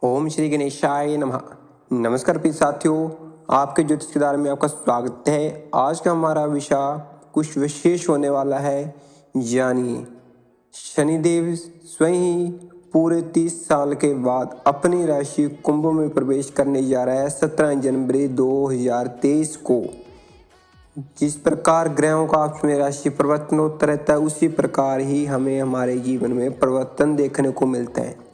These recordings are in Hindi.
ओम श्री गणेशाय नमः। नमस्कार प्रिय साथियों, आपके ज्योतिष के दार में आपका स्वागत है। आज का हमारा विषय कुछ विशेष होने वाला है। जानिए, शनिदेव स्वयं ही पूरे 30 साल के बाद अपनी राशि कुंभ में प्रवेश करने जा रहा है 17 जनवरी 2023 को। जिस प्रकार ग्रहों का आपस में राशि परिवर्तन होता रहता है, उसी प्रकार ही हमें हमारे जीवन में परिवर्तन देखने को मिलता है।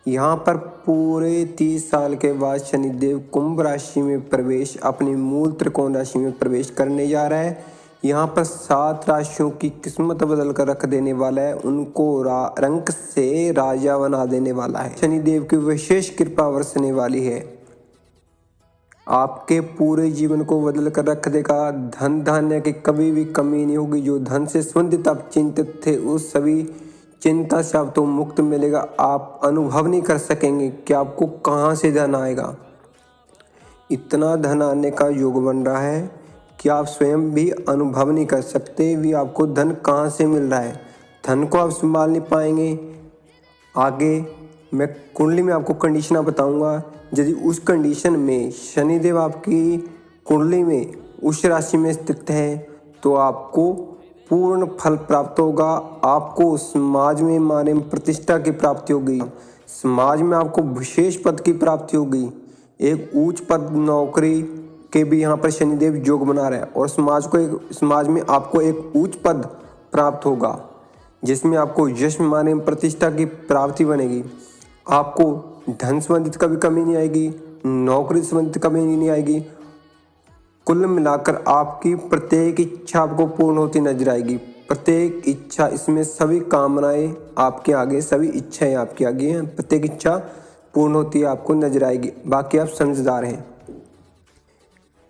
यहाँ पर पूरे 30 साल के बाद शनिदेव कुंभ राशि में प्रवेश, अपनी मूल त्रिकोण राशि में प्रवेश करने जा रहा है। यहाँ पर 7 राशियों की किस्मत बदल कर रख देने वाला है, उनको रंक से राजा बना देने वाला है। शनिदेव की विशेष कृपा बरसने वाली है, आपके पूरे जीवन को बदल कर रख देगा। धन धान्य की कभी भी कमी नहीं होगी। जो धन से संबंधित आप चिंतित थे, उस सभी चिंता से आप तो मुक्त मिलेगा। आप अनुभव नहीं कर सकेंगे कि आपको कहाँ से धन आएगा। इतना धन आने का योग बन रहा है कि आप स्वयं भी अनुभव नहीं कर सकते भी आपको धन कहाँ से मिल रहा है। धन को आप संभाल नहीं पाएंगे। आगे मैं कुंडली में आपको कंडीशन बताऊंगा। यदि उस कंडीशन में शनिदेव आपकी कुंडली में उस राशि में स्थित है तो आपको पूर्ण फल प्राप्त होगा। आपको समाज में मान प्रतिष्ठा की प्राप्ति होगी। समाज में आपको विशेष पद की प्राप्ति होगी। एक उच्च पद नौकरी के भी यहाँ पर शनिदेव योग बना रहा है और समाज में आपको एक उच्च पद प्राप्त होगा, जिसमें आपको यश मान प्रतिष्ठा की प्राप्ति बनेगी। आपको धन संबंधित कभी कमी नहीं आएगी, नौकरी संबंधित कमी नहीं आएगी। कुल मिलाकर आपकी प्रत्येक इच्छा आपको पूर्ण होती नजर आएगी। प्रत्येक इच्छा, इसमें सभी कामनाएं आपके आगे, सभी इच्छाएं आपके आगे हैं। प्रत्येक इच्छा पूर्ण होती है आपको नजर आएगी। बाकी आप समझदार हैं।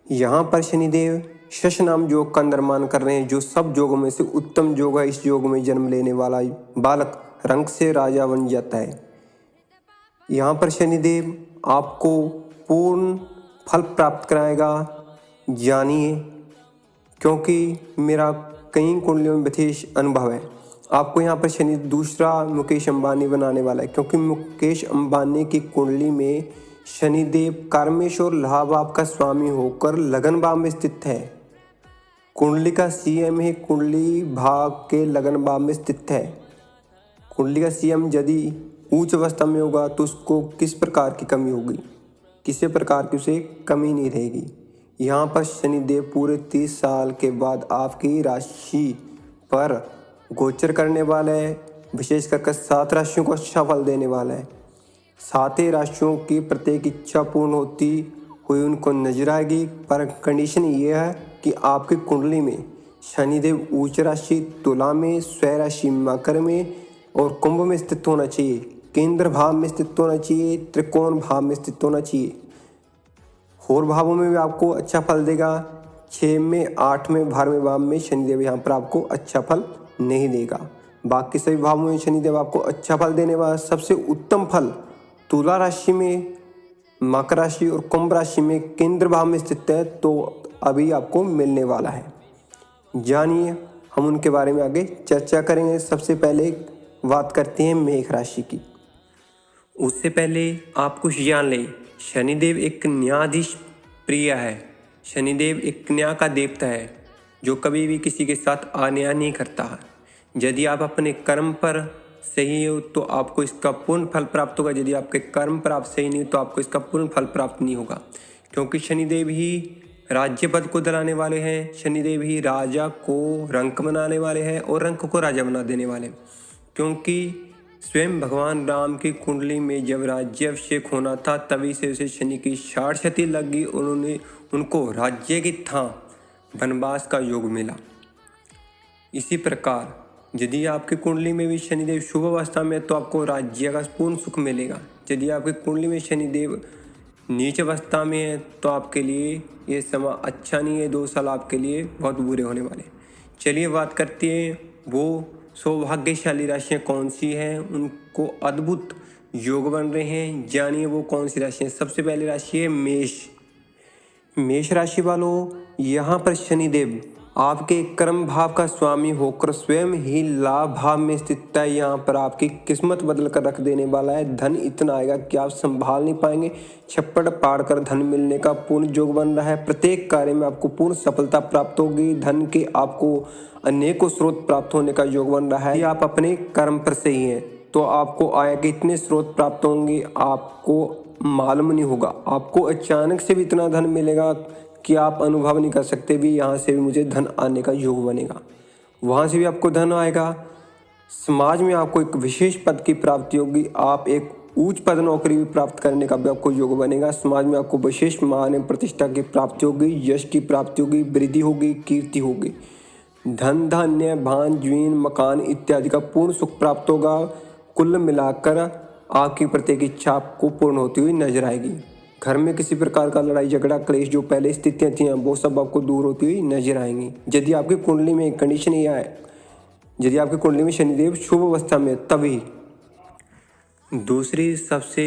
यहाँ पर शनिदेव शश नाम योग का निर्माण कर रहे हैं, जो सब योगों में से उत्तम योग है। इस योग में जन्म लेने वाला बालक रंग से राजा बन जाता है। यहाँ पर शनिदेव आपको पूर्ण फल प्राप्त कराएगा। जानिए, क्योंकि मेरा कई कुंडलियों में विशेष अनुभव है। आपको यहाँ पर शनि दूसरा मुकेश अंबानी बनाने वाला है, क्योंकि मुकेश अंबानी की कुंडली में शनिदेव कर्मेश और लाभ आपका स्वामी होकर लगन भाव में स्थित है। कुंडली का सीएम है, कुंडली भाव के लगन भाव में स्थित है। कुंडली का सीएम यदि उच्च अवस्था में होगा तो उसको किस प्रकार की कमी होगी, किसी प्रकार की उसे कमी नहीं रहेगी। यहाँ पर शनिदेव पूरे 30 साल के बाद आपकी राशि पर गोचर करने वाला है। विशेष करके 7 राशियों को अच्छा फल देने वाला है। 7 राशियों की प्रत्येक इच्छा पूर्ण होती हुई उनको नजर आएगी। पर कंडीशन ये है कि आपकी कुंडली में शनिदेव उच्च राशि तुला में, स्वयं राशि मकर में और कुंभ में स्थित होना चाहिए। केंद्र भाव में स्थित होना चाहिए, त्रिकोण भाव में स्थित होना चाहिए। और भावों में भी आपको अच्छा फल देगा। 6 में, 8 में, 12वें भाव में शनिदेव यहाँ पर आपको अच्छा फल नहीं देगा। बाकी सभी भावों में शनिदेव आपको अच्छा फल देने वाला। सबसे उत्तम फल तुला राशि में, मकर राशि और कुंभ राशि में केंद्र भाव में स्थित है, तो अभी आपको मिलने वाला है। जानिए, हम उनके बारे में आगे चर्चा करेंगे। सबसे पहले बात करते हैं मेष राशि की। उससे पहले आप कुछ जान लें, शनिदेव एक न्यायाधीश प्रिय है। शनिदेव एक न्याय का देवता है, जो कभी भी किसी के साथ अन्याय नहीं करता। यदि आप अपने कर्म पर सही हो तो आपको इसका पूर्ण फल प्राप्त होगा। यदि आपके कर्म पर आप सही नहीं हो तो आपको इसका पूर्ण फल प्राप्त नहीं होगा, क्योंकि शनिदेव ही राज्य पद को दिलाने वाले हैं। शनिदेव ही राजा को रंक बनाने वाले हैं और रंक को राजा बना देने वाले। क्योंकि स्वयं भगवान राम की कुंडली में जब राज्याभिषेक होना था, तभी से उसे शनि की 60 क्षति लगी। उन्होंने उनको राज्य की था वनवास का योग मिला। इसी प्रकार यदि आपकी कुंडली में भी शनिदेव शुभ अवस्था में तो आपको राज्य का पूर्ण सुख मिलेगा। यदि आपकी कुंडली में शनिदेव नीच अवस्था में है तो आपके लिए ये समय अच्छा नहीं है। 2 साल आपके लिए बहुत बुरे होने वाले। चलिए बात करते हैं वो सौभाग्यशाली राशियाँ कौन सी हैं, उनको अद्भुत योग बन रहे हैं। जानिए वो कौन सी राशि है। सबसे पहली राशि है मेष। मेष राशि वालों, यहाँ पर शनिदेव आपके कर्म भाव का स्वामी होकर स्वयं ही लाभ भाव में स्थित है। यहाँ पर आपकी किस्मत बदल कर रख देने वाला है। धन इतना आएगा कि आप संभाल नहीं पाएंगे। छप्पड़ पाड़ कर धन मिलने का पूर्ण योग बन रहा है। प्रत्येक कार्य में आपको पूर्ण सफलता प्राप्त होगी। धन के आपको अनेकों स्रोत प्राप्त होने का योग बन रहा है। यदि आप अपने कर्म पर सही हैं तो आपको आय के इतने स्रोत प्राप्त होंगे, आपको मालूम नहीं होगा। आपको अचानक से भी इतना धन मिलेगा कि आप अनुभव नहीं कर सकते भी यहाँ से भी मुझे धन आने का योग बनेगा। वहाँ से भी आपको धन आएगा। समाज में आपको एक विशेष पद की प्राप्ति होगी। आप एक उच्च पद नौकरी भी प्राप्त करने का भी आपको योग बनेगा। समाज में आपको विशेष मान प्रतिष्ठा की प्राप्ति होगी, यश की प्राप्ति होगी, वृद्धि होगी, कीर्ति होगी। धन धान्य भान जमीन मकान इत्यादि का पूर्ण सुख प्राप्त होगा। कुल मिलाकर आपकी प्रत्येक इच्छा आपको पूर्ण होती हुई नजर आएगी। घर में किसी प्रकार का लड़ाई झगड़ा क्लेश जो पहले स्थितियां थी वो सब आपको दूर होती हुई नजर आएंगी। यदि आपकी कुंडली में कंडीशन यह है, यदि आपकी कुंडली में शनिदेव शुभ अवस्था में, तभी दूसरी सबसे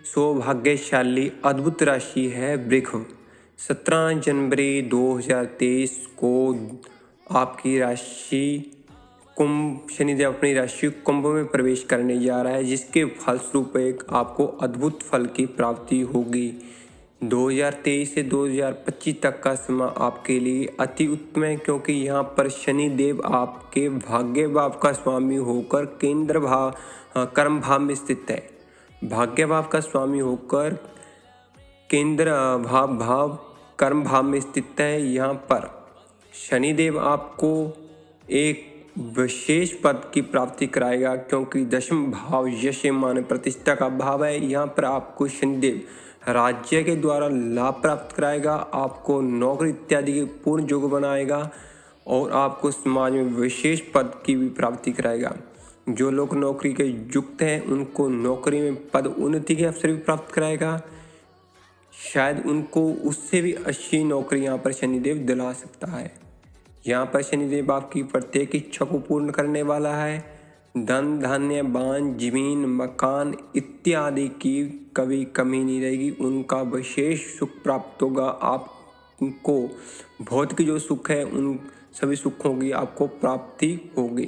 सौभाग्यशाली अद्भुत राशि है वृक्ष। 17 जनवरी 2023 को आपकी राशि कुंभ, शनिदेव अपनी राशि कुंभ में प्रवेश करने जा रहा है, जिसके फलस्वरूप एक आपको अद्भुत फल की प्राप्ति होगी। 2023 से 2025 तक का समय आपके लिए अति उत्तम है, क्योंकि यहाँ पर शनिदेव आपके भाग्य भाव का स्वामी होकर केंद्र भाव कर्म भाव में स्थित है। भाग्य भाव का स्वामी होकर केंद्र भाव कर्म भाव में स्थित है। यहाँ पर शनिदेव आपको एक विशेष पद की प्राप्ति कराएगा, क्योंकि दशम भाव यश मान प्रतिष्ठा का भाव है। यहाँ पर आपको शनिदेव राज्य के द्वारा लाभ प्राप्त कराएगा, आपको नौकरी इत्यादि के पूर्ण योग बनाएगा और आपको समाज में विशेष पद की भी प्राप्ति कराएगा। जो लोग नौकरी के युक्त हैं उनको नौकरी में पद उन्नति के अवसर भी प्राप्त कराएगा। शायद उनको उससे भी अच्छी नौकरी यहाँ पर शनिदेव दिला सकता है। यहाँ पर शनिदेव आपकी प्रत्येक इच्छा को पूर्ण करने वाला है। धन धान्य बान जमीन मकान इत्यादि की कभी कमी नहीं रहेगी, उनका विशेष सुख प्राप्त होगा। आपको भौतिक जो सुख है उन सभी सुखों की आपको प्राप्ति होगी।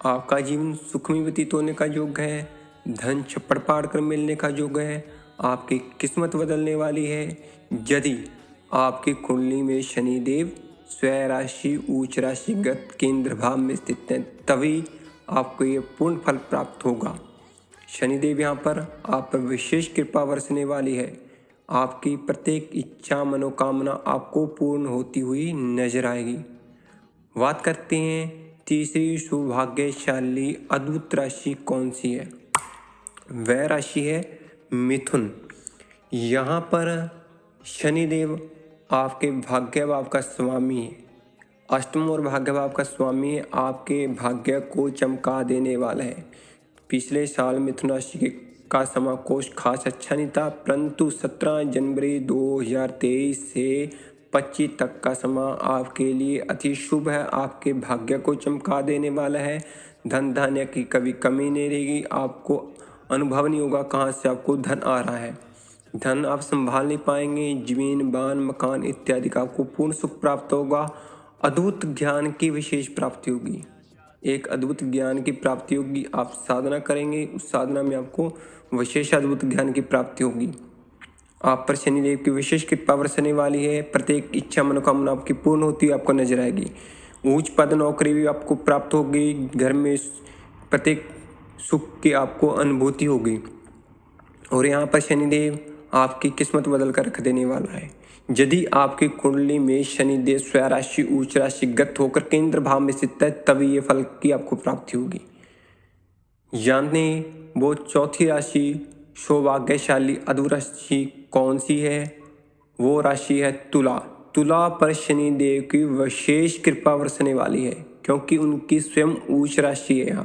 आपका जीवन सुखमय व्यतीत होने का योग है। धन छप्पड़ पाड़ कर मिलने का योग है। आपकी किस्मत बदलने वाली है। यदि आपकी कुंडली में शनिदेव स्वयं राशि उच्च राशिगत केंद्र भाव में स्थित है, तभी आपको ये पूर्ण फल प्राप्त होगा। शनिदेव यहाँ पर आप पर विशेष कृपा बरसने वाली है। आपकी प्रत्येक इच्छा मनोकामना आपको पूर्ण होती हुई नजर आएगी। बात करते हैं तीसरी सौभाग्यशाली अद्भुत राशि कौन सी है। वह राशि है मिथुन। यहाँ पर शनिदेव आपके भाग्य भाव का स्वामी है, अष्टम और भाग्य भाव का स्वामी है। आपके भाग्य को चमका देने वाला है। पिछले साल मिथुन राशि का समय कोष खास अच्छा नहीं था, परंतु 17 जनवरी 2023 से 25 तक का समय आपके लिए अति शुभ है। आपके भाग्य को चमका देने वाला है। धन धान्य की कभी कमी नहीं रहेगी। आपको अनुभव नहीं होगा कहाँ से आपको धन आ रहा है। धन आप संभाल नहीं पाएंगे। जमीन बान मकान इत्यादि का आपको पूर्ण सुख प्राप्त होगा। अद्भुत ज्ञान की विशेष प्राप्ति होगी। एक अद्भुत ज्ञान की प्राप्ति होगी। आप साधना करेंगे, उस साधना में आपको विशेष अद्भुत ज्ञान की प्राप्ति होगी। आप पर शनिदेव की विशेष कृपा बरसने वाली है। प्रत्येक इच्छा मनोकामना आपकी पूर्ण होती हुई आपको नजर आएगी। उच्च पद नौकरी भी आपको प्राप्त होगी। घर में प्रत्येक सुख की आपको अनुभूति होगी। और यहाँ पर शनिदेव आपकी किस्मत बदल कर रख देने वाला है। यदि आपकी कुंडली में शनिदेव स्वयं राशि उच्च राशि गत होकर केंद्र भाव में स्थित है, तभी ये फल की आपको प्राप्ति होगी। जानते वो चौथी राशि सौभाग्यशाली अद्भुत राशि कौन सी है। वो राशि है तुला। तुला पर शनिदेव की विशेष कृपा बरसने वाली है, क्योंकि उनकी स्वयं उच्च राशि है।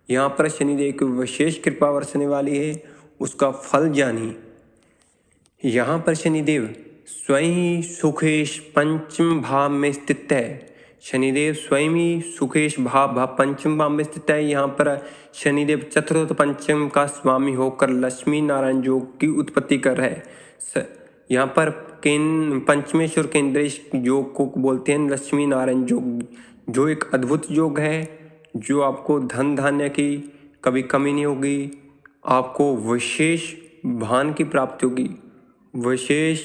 यहाँ पर शनिदेव की विशेष कृपा बरसने वाली है। उसका फल जानिए। यहाँ पर शनिदेव स्वयं ही सुखेश पंचम भाव में स्थित है। शनिदेव स्वयं ही सुखेश भाव पंचम भाव में स्थित है। यहाँ पर शनिदेव चतुर्थ पंचम का स्वामी होकर लक्ष्मी नारायण योग की उत्पत्ति कर रहे हैं। यहाँ पर पंचमेश्वर केंद्रेश योग को बोलते हैं लक्ष्मी नारायण योग, जो एक अद्भुत योग है जो आपको धन धान्य की कभी कमी नहीं होगी, आपको विशेष भान की प्राप्ति होगी, विशेष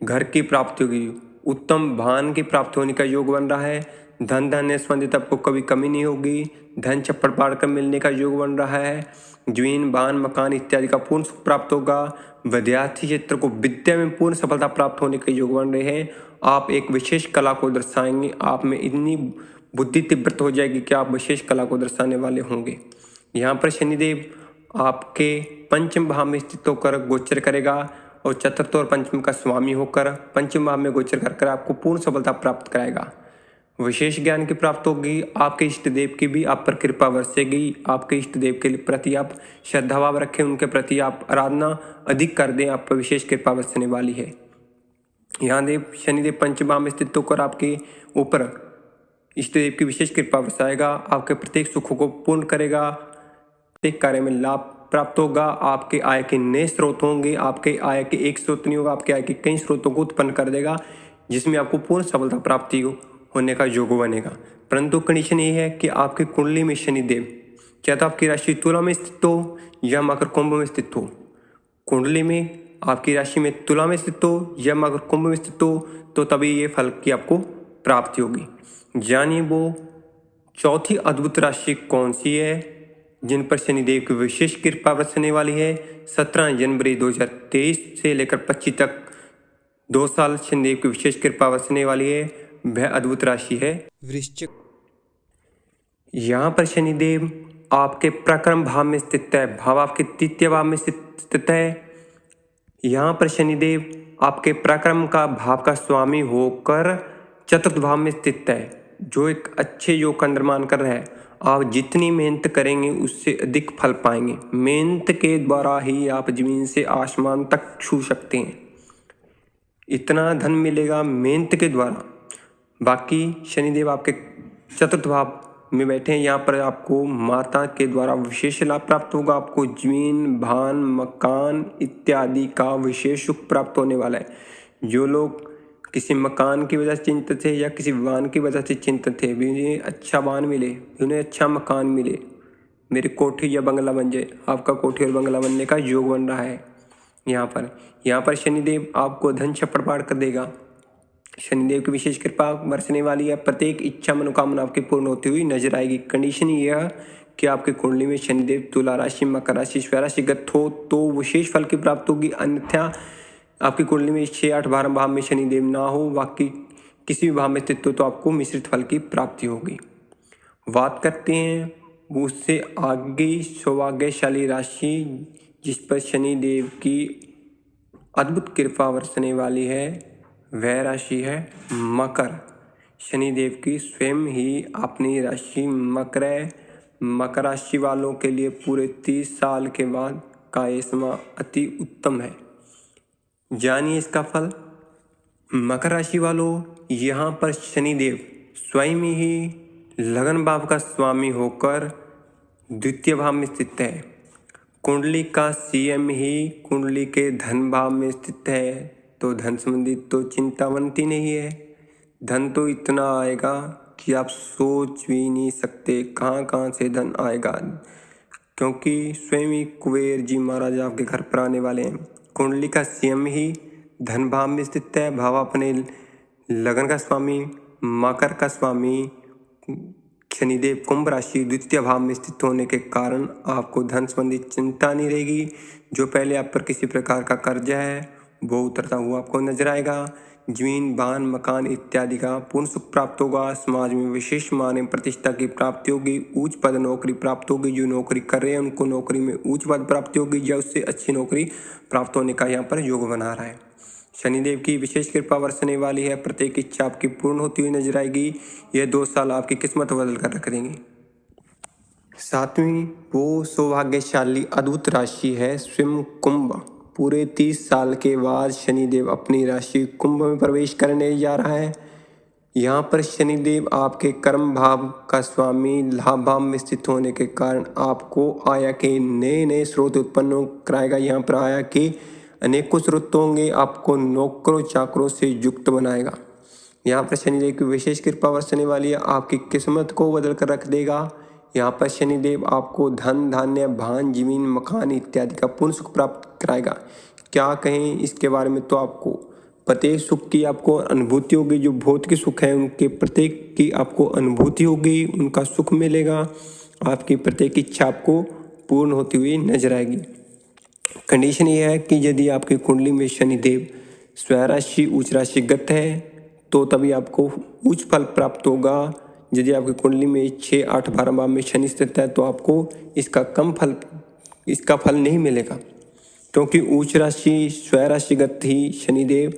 घर की प्राप्ति होगी, उत्तम भान की प्राप्ति होने का योग बन रहा है। धन धान्य संबंधित आपको कभी कमी नहीं होगी, धन चप्पड़ पाड़ कर मिलने का योग बन रहा है, जमीन वाहन मकान इत्यादि का पूर्ण सुख प्राप्त होगा। विद्यार्थी क्षेत्र को विद्या में पूर्ण सफलता प्राप्त होने के योग बन रहे हैं। आप एक विशेष कला को दर्शाएंगे, आप में इतनी बुद्धि तीव्रत हो जाएगी कि आप विशेष कला को दर्शाने वाले होंगे। यहाँ पर शनिदेव आपके पंचम भाव में स्थित होकर गोचर करेगा और चतुर्थ और पंचम का स्वामी होकर पंचम भाव में गोचर कर आपको पूर्ण सफलता प्राप्त कराएगा। विशेष ज्ञान की प्राप्ति होगी, आपके इष्ट देव की भी आप पर कृपा बरसेगी। आपके इष्ट देव के प्रति आप श्रद्धा भाव रखें, उनके प्रति आप आराधना अधिक कर दें, आप पर विशेष कृपा बरसने वाली है। यहाँ देव शनिदेव पंचम भाव में स्थित होकर आपके ऊपर इष्ट देव की विशेष कृपा बरसाएगा, आपके प्रत्येक सुखों को पूर्ण करेगा, प्रत्येक कार्य में लाभ प्राप्त होगा, आपके आय के नए स्रोत होंगे, आपके आय के एक स्रोत नहीं होगा, आपके आय के कई स्रोतों को उत्पन्न कर देगा, जिसमें आपको पूर्ण सफलता प्राप्ति होने का योग बनेगा। परंतु कंडीशन ये है कि आपकी कुंडली में शनिदेव क्या तो आपकी राशि तुला में स्थित हो या मकर कुंभ में स्थित हो। कुंडली में आपकी राशि में तुला में स्थित हो या मकर कुंभ में स्थित हो तो तभी ये फल की आपको प्राप्ति होगी। जानिए वो चौथी अद्भुत राशि कौन सी है जिन पर शनिदेव की विशेष कृपा बरसने वाली है। 17 जनवरी 2023 से लेकर 25 तक 2 साल शनिदेव की विशेष कृपा बरसने वाली है। वह अद्भुत राशि है वृश्चिक। यहाँ पर शनिदेव आपके प्रक्रम भाव में स्थित है, भाव आपके तृतीय भाव में स्थित है। यहाँ पर शनिदेव आपके प्रक्रम का भाव का स्वामी होकर चतुर्थ भाव में स्थित है, जो एक अच्छे योग का निर्माण कर रहा है। आप जितनी मेहनत करेंगे उससे अधिक फल पाएंगे। मेहनत के द्वारा ही आप जमीन से आसमान तक छू सकते हैं, इतना धन मिलेगा मेहनत के द्वारा। बाकी शनिदेव आपके चतुर्थ भाव में बैठे हैं, यहाँ पर आपको माता के द्वारा विशेष लाभ प्राप्त होगा, आपको जमीन भान मकान इत्यादि का विशेष सुख प्राप्त होने वाला है। जो लोग किसी मकान की वजह से चिंतित थे या किसी वाहन की वजह से चिंतित थे, भी उन्हें अच्छा वाहन मिले, उन्हें अच्छा मकान मिले, मेरी कोठी या बंगला बन जाए। आपका कोठी और बंगला बनने का योग बन रहा है। यहाँ पर शनिदेव आपको धन छप्पड़ पाड़ कर देगा। शनिदेव की विशेष कृपा बरसने वाली है, प्रत्येक इच्छा मनोकामना आपकी पूर्ण होती हुई नजर आएगी। कंडीशन यह कि आपकी कुंडली में शनिदेव तुला राशि मकर राशि स्व राशिगत हो तो विशेष फल की प्राप्ति होगी। अन्यथा आपकी कुंडली में 6, 8, 12 भाव में शनिदेव ना हो, बाकी किसी भी भाव में स्थित हो तो आपको मिश्रित फल की प्राप्ति होगी। बात करते हैं उससे आगे सौभाग्यशाली राशि जिस पर शनिदेव की अद्भुत कृपा बरसने वाली है, वह राशि है मकर। शनिदेव की स्वयं ही अपनी राशि मकर है। मकर राशि वालों के लिए पूरे 30 साल के बाद का ये समय अति उत्तम है। जानिए इसका फल। मकर राशि वालों, यहाँ पर शनिदेव स्वयं ही लगन भाव का स्वामी होकर द्वितीय भाव में स्थित है। कुंडली का सीएम ही कुंडली के धन भाव में स्थित है, तो धन संबंधित तो चिंता बनती नहीं है। धन तो इतना आएगा कि आप सोच भी नहीं सकते कहाँ से धन आएगा, क्योंकि स्वयं ही कुबेर जी महाराज आपके घर पर आने वाले हैं। कुंडली का सीएम ही धन भाव में स्थित है, भाव अपने लगन का स्वामी मकर का स्वामी शनिदेव कुंभ राशि द्वितीय भाव में स्थित होने के कारण आपको धन संबंधी चिंता नहीं रहेगी। जो पहले आप पर किसी प्रकार का कर्ज है वो उतरता हुआ आपको नजर आएगा। जमीन वाहन मकान इत्यादि का पूर्ण सुख प्राप्त होगा। समाज में विशेष मान एवं प्रतिष्ठा की प्राप्ति होगी। उच्च पद नौकरी प्राप्त होगी। जो नौकरी कर रहे हैं उनको नौकरी में उच्च पद प्राप्ति होगी या उससे अच्छी नौकरी प्राप्त होने का यहाँ पर योग बना रहा है। शनिदेव की विशेष कृपा बरसने वाली है, प्रत्येक इच्छा आपकी पूर्ण होती हुई नजर आएगी। यह 2 साल आपकी किस्मत बदल कर रख देंगे। 7वीं वो सौभाग्यशाली अद्भुत राशि है स्वयं कुंभ। पूरे 30 साल के बाद शनिदेव अपनी राशि कुंभ में प्रवेश करने जा रहा है। यहाँ पर शनिदेव आपके कर्म भाव का स्वामी लाभ भाव में स्थित होने के कारण आपको आय के नए स्रोत उत्पन्न कराएगा। यहाँ पर आय के अनेकों स्रोत होंगे, आपको नौकरों चाकरों से युक्त बनाएगा। यहाँ पर शनिदेव की विशेष कृपा बरसने वाली है, आपकी किस्मत को बदल कर रख देगा। यहाँ पर शनिदेव आपको धन धान्य भान जमीन मकान इत्यादि का पूर्ण सुख प्राप्त कराएगा। क्या कहें इसके बारे में, तो आपको प्रत्येक सुख की आपको अनुभूति होगी। जो भौतिक सुख है उनके प्रत्येक की आपको अनुभूति होगी, उनका सुख मिलेगा। आपकी प्रत्येक इच्छा आपको पूर्ण होती हुई नजर आएगी। कंडीशन ये है कि यदि आपकी कुंडली में शनिदेव स्वराशि उच्च राशिगत है तो तभी आपको उच्च फल प्राप्त होगा। यदि आपकी कुंडली में 6, 8, 12 भाव में शनि स्थित है तो आपको इसका फल नहीं मिलेगा, क्योंकि उच्च राशि स्वराशिगत ही शनिदेव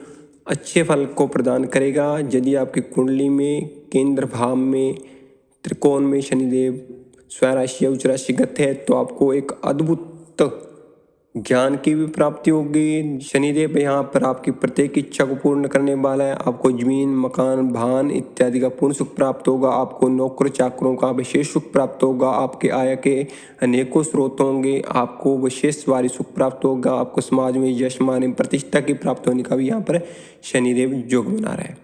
अच्छे फल को प्रदान करेगा। यदि आपकी कुंडली में केंद्र भाव में त्रिकोण में शनिदेव स्वराशि या उच्च राशिगत है तो आपको एक अद्भुत ज्ञान की भी प्राप्ति होगी। शनिदेव यहाँ पर आपकी प्रत्येक इच्छा को पूर्ण करने वाला है। आपको जमीन मकान भान इत्यादि का पूर्ण सुख प्राप्त होगा। आपको नौकर चाकरों का विशेष सुख प्राप्त होगा। आपके आय के अनेकों स्रोत होंगे। आपको विशेष वारी सुख प्राप्त होगा। आपको समाज में यश मान प्रतिष्ठा की प्राप्त होने का भी यहाँ पर शनिदेव योग बना रहा है।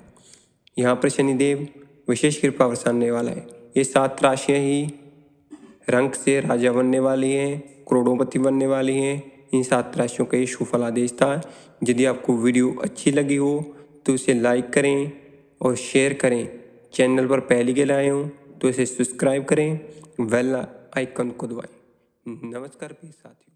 यहाँ पर शनिदेव विशेष कृपा बरसाने वाला है। ये 7 राशियाँ ही रंग से राजा बनने वाली हैं, करोड़ोंपति बनने वाली हैं। इन 7 राशियों का ये शुभ फलादेश था। यदि आपको वीडियो अच्छी लगी हो तो इसे लाइक करें और शेयर करें। चैनल पर पहली बार आए हो तो इसे सब्सक्राइब करें, बेल आइकन को दबाएं। नमस्कार प्रिय साथियों।